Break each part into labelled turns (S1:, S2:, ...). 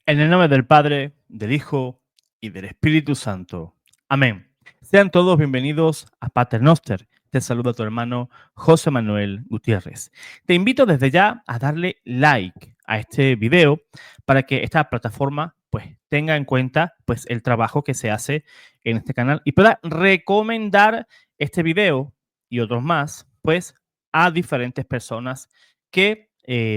S1: En el nombre del Padre, del Hijo y del Espíritu Santo. Amén. Sean todos bienvenidos a Pater Noster. Te saluda tu hermano José Manuel Gutiérrez. Te invito desde ya a darle like a este video para que esta plataforma pues tenga en cuenta pues el trabajo que se hace en este canal y pueda recomendar este video y otros más pues a diferentes personas que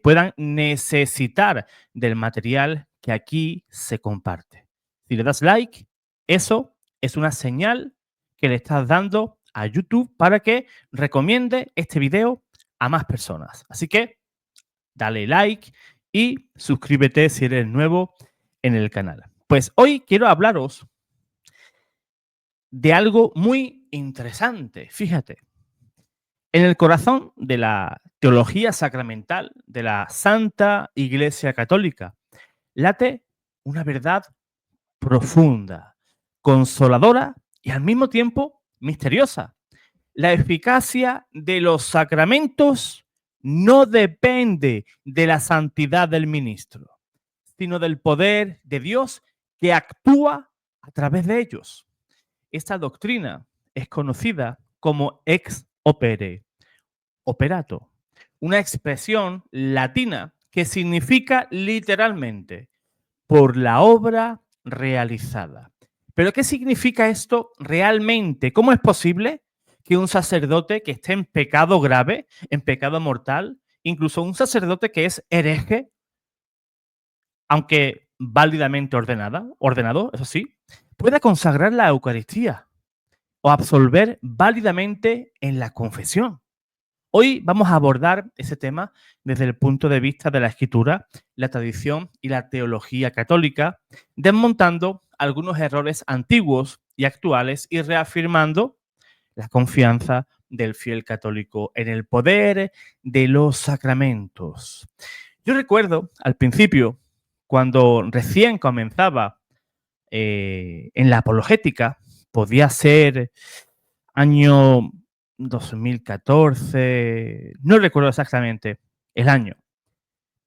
S1: puedan necesitar del material que aquí se comparte. Si le das like, eso es una señal que le estás dando a YouTube para que recomiende este video a más personas. Así que dale like y suscríbete si eres nuevo en el canal. Pues hoy quiero hablaros de algo muy interesante. Fíjate, en el corazón de la teología sacramental de la Santa Iglesia Católica late una verdad profunda, consoladora y al mismo tiempo misteriosa. La eficacia de los sacramentos no depende de la santidad del ministro, sino del poder de Dios que actúa a través de ellos. Esta doctrina es conocida como ex opere, operato, una expresión latina que significa literalmente por la obra realizada. ¿Pero qué significa esto realmente? ¿Cómo es posible que un sacerdote que esté en pecado grave, en pecado mortal, incluso un sacerdote que es hereje, aunque válidamente ordenado, eso sí, pueda consagrar la Eucaristía o absolver válidamente en la confesión? Hoy vamos a abordar ese tema desde el punto de vista de la escritura, la tradición y la teología católica, desmontando algunos errores antiguos y actuales y reafirmando la confianza del fiel católico en el poder de los sacramentos. Yo recuerdo al principio, cuando recién comenzaba en la apologética, podía ser año 2014, no recuerdo exactamente el año,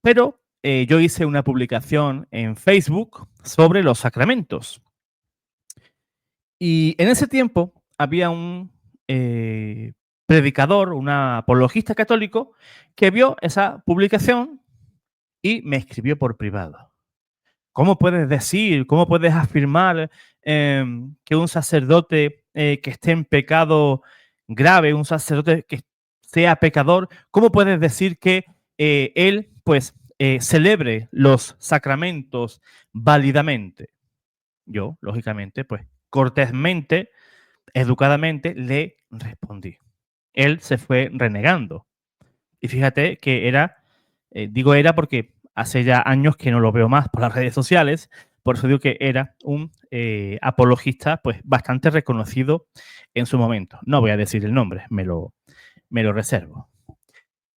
S1: pero yo hice una publicación en Facebook sobre los sacramentos. Y en ese tiempo había un predicador, un apologista católico, que vio esa publicación y me escribió por privado. ¿Cómo puedes decir, cómo puedes afirmar que un sacerdote que esté en pecado grave, un sacerdote que sea pecador, cómo puedes decir que él pues celebre los sacramentos válidamente? Yo, lógicamente, pues cortésmente, educadamente, le respondí. Él se fue renegando. Y fíjate que era, digo era porque hace ya años que no lo veo más por las redes sociales, por eso digo que era un apologista pues bastante reconocido en su momento. No voy a decir el nombre, me lo reservo.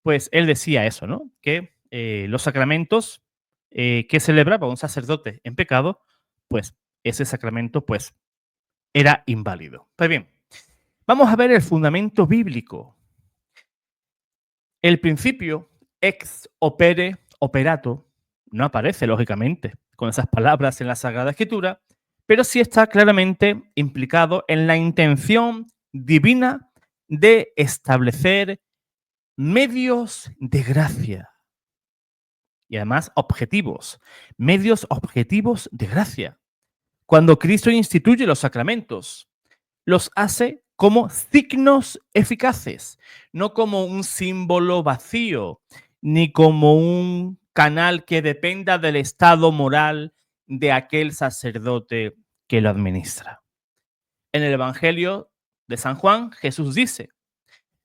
S1: Pues él decía eso, ¿no? Que los sacramentos que celebraba un sacerdote en pecado, pues ese sacramento pues era inválido. Pues bien, vamos a ver el fundamento bíblico. El principio ex opere operato no aparece, lógicamente, con esas palabras en la Sagrada Escritura, pero sí está claramente implicado en la intención divina de establecer medios de gracia y además objetivos, medios objetivos de gracia. Cuando Cristo instituye los sacramentos, los hace como signos eficaces, no como un símbolo vacío, ni como un canal que dependa del estado moral de aquel sacerdote que lo administra. En el Evangelio de San Juan, Jesús dice,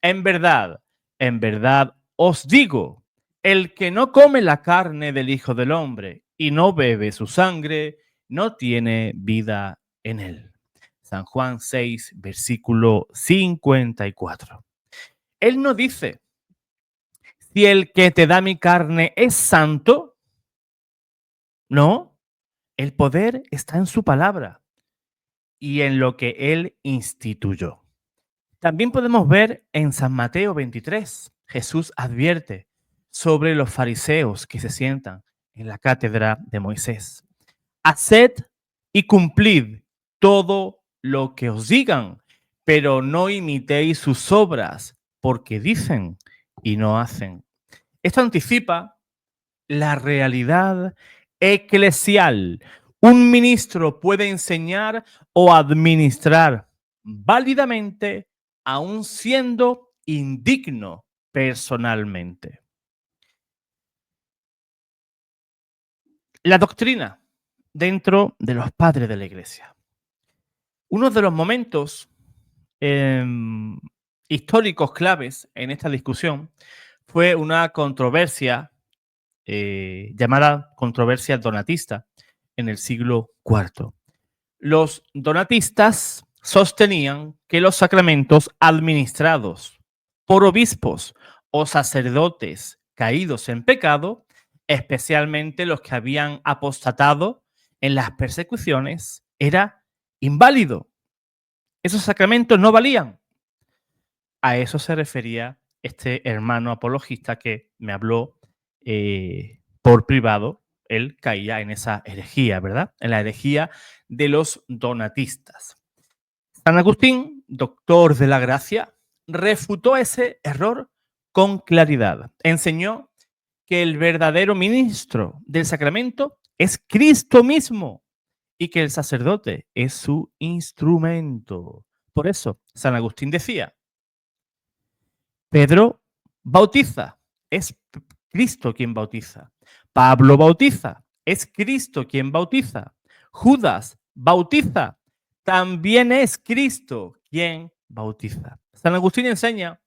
S1: en verdad os digo, el que no come la carne del Hijo del Hombre y no bebe su sangre, no tiene vida en él. San Juan 6, versículo 54. Él no dice, si el que te da mi carne es santo, No, el poder está en su palabra y en lo que él instituyó. También podemos ver en San Mateo 23, Jesús advierte sobre los fariseos que se sientan en la cátedra de Moisés. Haced y cumplid todo lo que os digan, pero no imitéis sus obras, porque dicen y no hacen. Esto anticipa la realidad eclesial. Un ministro puede enseñar o administrar válidamente, aun siendo indigno personalmente. La doctrina dentro de los padres de la iglesia. Uno de los momentos em, históricos claves en esta discusión fue una controversia llamada controversia donatista en el siglo IV. Los donatistas sostenían que los sacramentos administrados por obispos o sacerdotes caídos en pecado, especialmente los que habían apostatado en las persecuciones, era inválido. Esos sacramentos no valían. A eso se refería este hermano apologista que me habló por privado. Él caía en esa herejía, ¿verdad? En la herejía de los donatistas. San Agustín, doctor de la gracia, refutó ese error con claridad. Enseñó que el verdadero ministro del sacramento es Cristo mismo y que el sacerdote es su instrumento. Por eso, San Agustín decía, Pedro bautiza, es Cristo quien bautiza. Pablo bautiza, es Cristo quien bautiza. Judas bautiza, también es Cristo quien bautiza. San Agustín enseña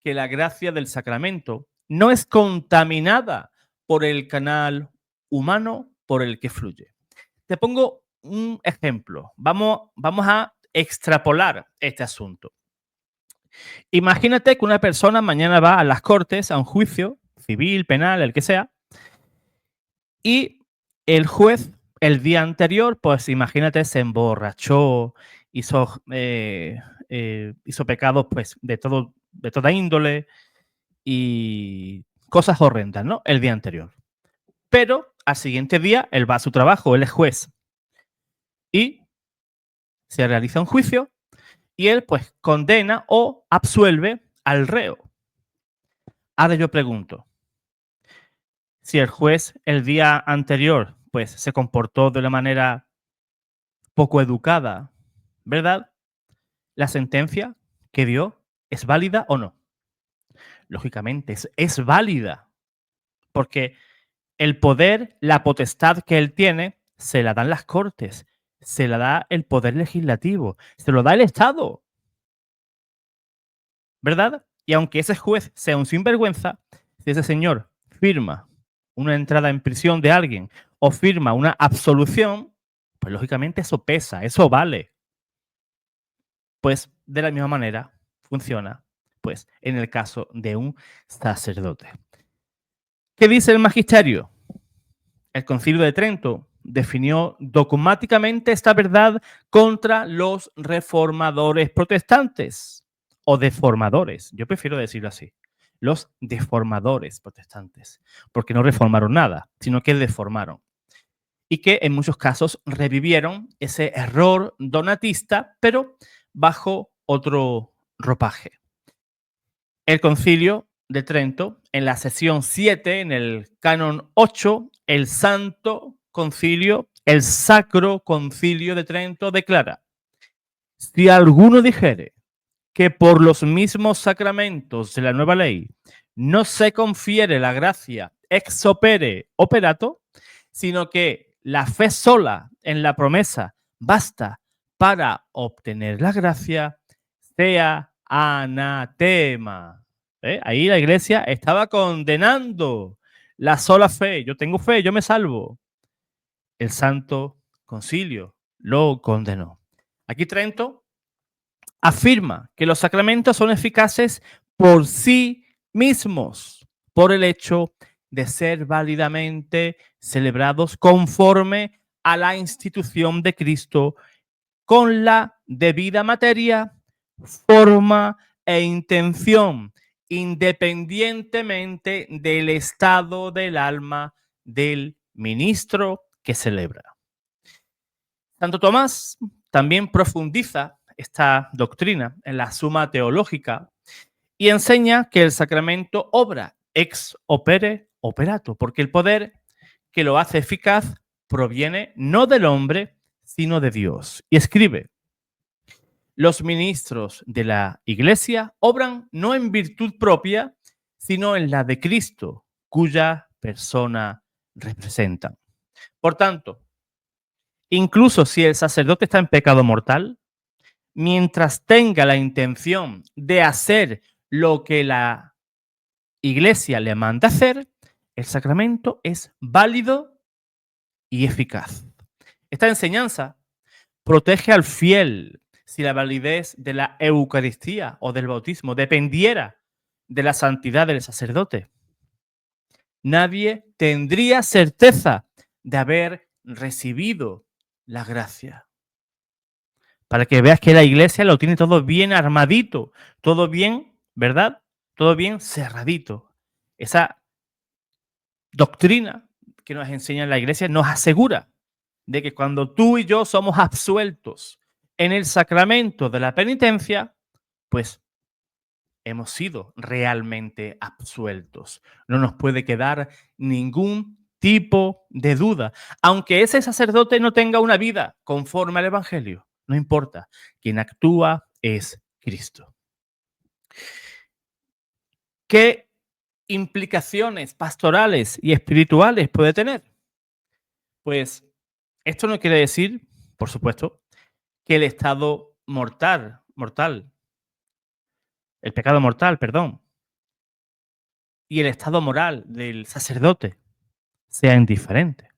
S1: que la gracia del sacramento no es contaminada por el canal humano por el que fluye. Te pongo un ejemplo. Vamos a extrapolar este asunto. Imagínate que una persona mañana va a las cortes, a un juicio civil, penal, el que sea, y el juez el día anterior, pues imagínate, se emborrachó, hizo pecados pues de toda índole y cosas horrendas, ¿no? El día anterior. Pero al siguiente día él va a su trabajo, él es juez y se realiza un juicio y él pues condena o absuelve al reo. Ahora yo pregunto, si el juez el día anterior pues se comportó de una manera poco educada, ¿verdad? ¿La sentencia que dio es válida o no? Lógicamente es válida, porque el poder, la potestad que él tiene, se la dan las cortes, se la da el poder legislativo, se lo da el Estado, ¿verdad? Y aunque ese juez sea un sinvergüenza, si ese señor firma una entrada en prisión de alguien o firma una absolución, pues lógicamente eso pesa, eso vale. Pues de la misma manera funciona pues en el caso de un sacerdote. ¿Qué dice el magisterio? El Concilio de Trento definió dogmáticamente esta verdad contra los reformadores protestantes o deformadores. Yo prefiero decirlo así. Los deformadores protestantes, porque no reformaron nada, sino que deformaron. Y que en muchos casos revivieron ese error donatista, pero bajo otro ropaje. El Concilio de Trento, en la sesión 7, en el canon 8, el Santo Concilio, el Sacro Concilio de Trento declara: si alguno dijere que por los mismos sacramentos de la nueva ley no se confiere la gracia ex opere operato, sino que la fe sola en la promesa basta para obtener la gracia, sea anatema. Ahí la iglesia estaba condenando la sola fe. Yo tengo fe, yo me salvo. El Santo Concilio lo condenó. Aquí Trento afirma que los sacramentos son eficaces por sí mismos, por el hecho de ser válidamente celebrados conforme a la institución de Cristo con la debida materia, forma e intención, independientemente del estado del alma del ministro que celebra. Santo Tomás también profundiza esta doctrina en la Suma Teológica y enseña que el sacramento obra ex opere operato, porque el poder que lo hace eficaz proviene no del hombre, sino de Dios. Y escribe: los ministros de la Iglesia obran no en virtud propia, sino en la de Cristo, cuya persona representan. Por tanto, incluso si el sacerdote está en pecado mortal, mientras tenga la intención de hacer lo que la Iglesia le manda hacer, el sacramento es válido y eficaz. Esta enseñanza protege al fiel. Si la validez de la Eucaristía o del bautismo dependiera de la santidad del sacerdote, nadie tendría certeza de haber recibido la gracia. Para que veas que la Iglesia lo tiene todo bien armadito, todo bien, ¿verdad? Todo bien cerradito. Esa doctrina que nos enseña la Iglesia nos asegura de que cuando tú y yo somos absueltos en el sacramento de la penitencia, pues hemos sido realmente absueltos. No nos puede quedar ningún tipo de duda, aunque ese sacerdote no tenga una vida conforme al Evangelio, no importa. Quien actúa es Cristo. ¿Qué implicaciones pastorales y espirituales puede tener? Pues esto no quiere decir, por supuesto, que el estado mortal, el pecado mortal, perdón, y el estado moral del sacerdote sea indiferente.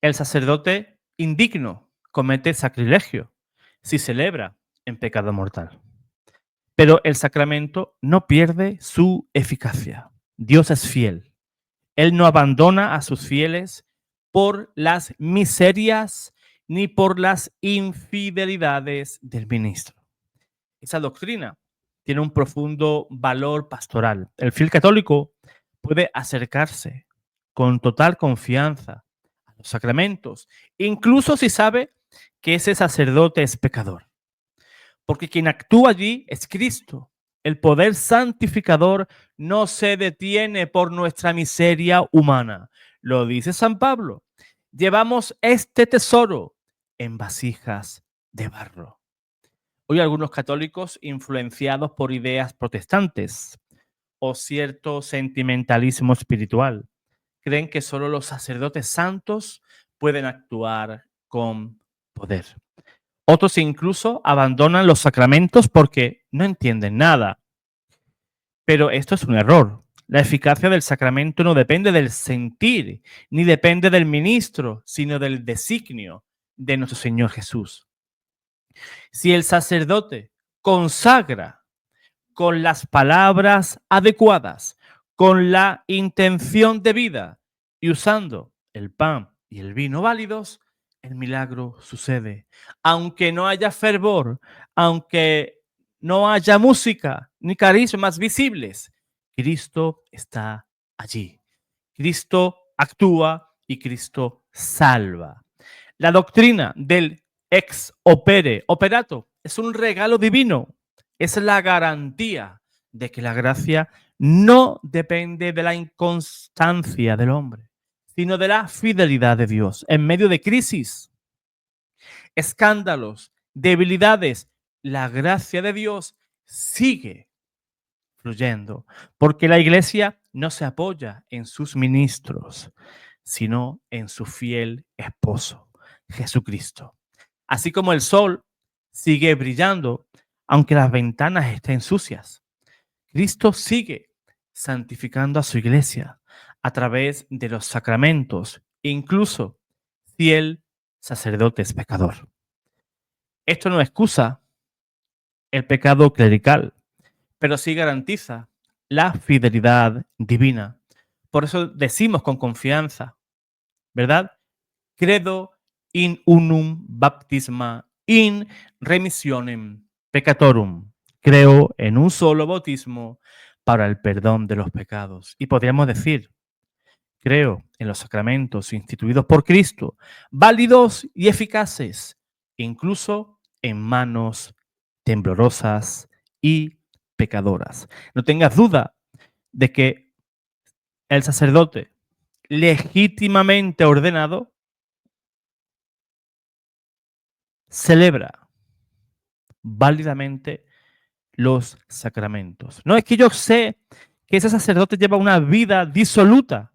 S1: El sacerdote indigno comete sacrilegio si celebra en pecado mortal. Pero el sacramento no pierde su eficacia. Dios es fiel. Él no abandona a sus fieles por las miserias ni por las infidelidades del ministro. Esa doctrina tiene un profundo valor pastoral. El fiel católico puede acercarse con total confianza a los sacramentos, incluso si sabe que ese sacerdote es pecador. Porque quien actúa allí es Cristo. El poder santificador no se detiene por nuestra miseria humana. Lo dice San Pablo. Llevamos este tesoro en vasijas de barro. Hoy algunos católicos influenciados por ideas protestantes o cierto sentimentalismo espiritual creen que solo los sacerdotes santos pueden actuar con poder. Otros incluso abandonan los sacramentos porque no entienden nada. Pero esto es un error. La eficacia del sacramento no depende del sentir, ni depende del ministro, sino del designio de nuestro Señor Jesús. Si el sacerdote consagra con las palabras adecuadas, con la intención debida y usando el pan y el vino válidos, el milagro sucede. Aunque no haya fervor, aunque no haya música ni carismas visibles, Cristo está allí. Cristo actúa y Cristo salva. La doctrina del ex opere operato es un regalo divino. Es la garantía de que la gracia no depende de la inconstancia del hombre, sino de la fidelidad de Dios. En medio de crisis, escándalos, debilidades, la gracia de Dios sigue fluyendo, porque la iglesia no se apoya en sus ministros, sino en su fiel esposo, Jesucristo. Así como el sol sigue brillando, aunque las ventanas estén sucias, Cristo sigue santificando a su iglesia a través de los sacramentos, incluso si el sacerdote es pecador. Esto no excusa el pecado clerical, pero sí garantiza la fidelidad divina, Por eso decimos con confianza, ¿verdad? Credo in unum baptisma in remissionem peccatorum. Creo en un solo bautismo para el perdón de los pecados. Y podríamos decir, creo en los sacramentos instituidos por Cristo, válidos y eficaces, incluso en manos temblorosas y pecadoras. No tengas duda de que el sacerdote legítimamente ordenado celebra válidamente los sacramentos. No es que yo sé que ese sacerdote lleva una vida disoluta.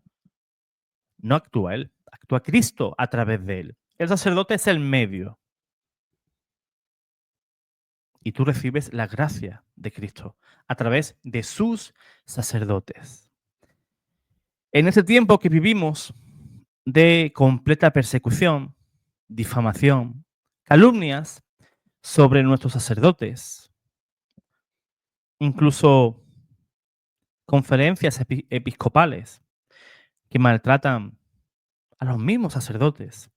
S1: No actúa él, actúa Cristo a través de él. El sacerdote es el medio. Y tú recibes la gracia de Cristo a través de sus sacerdotes. En ese tiempo que vivimos de completa persecución, difamación, calumnias sobre nuestros sacerdotes, incluso conferencias episcopales que maltratan a los mismos sacerdotes,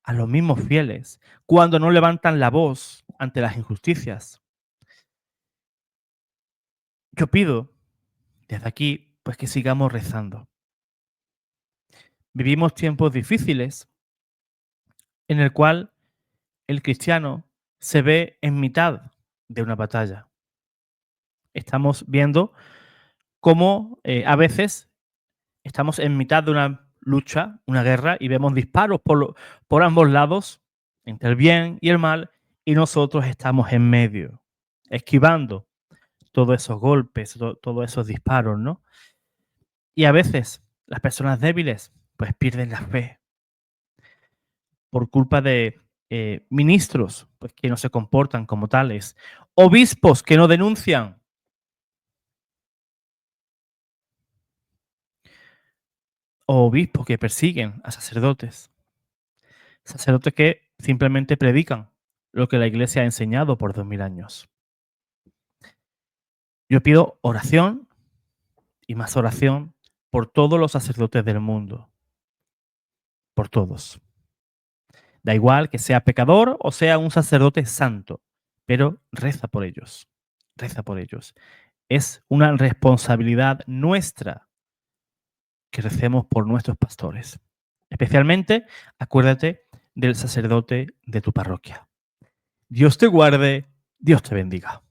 S1: a los mismos fieles, cuando no levantan la voz ante las injusticias. Yo pido desde aquí pues que sigamos rezando. Vivimos tiempos difíciles en el cual el cristiano se ve en mitad de una batalla. Estamos viendo cómo a veces estamos en mitad de una lucha, una guerra, y vemos disparos por ambos lados, entre el bien y el mal, y nosotros estamos en medio, esquivando todos esos golpes, todos esos disparos, ¿no? Y a veces las personas débiles pues pierden la fe por culpa de ministros pues, que no se comportan como tales, obispos que no denuncian, o obispos que persiguen a sacerdotes, sacerdotes que simplemente predican lo que la Iglesia ha enseñado por 2000 años. Yo pido oración y más oración por todos los sacerdotes del mundo, por todos. Da igual que sea pecador o sea un sacerdote santo, pero reza por ellos, reza por ellos. Es una responsabilidad nuestra que recemos por nuestros pastores. Especialmente, acuérdate del sacerdote de tu parroquia. Dios te guarde, Dios te bendiga.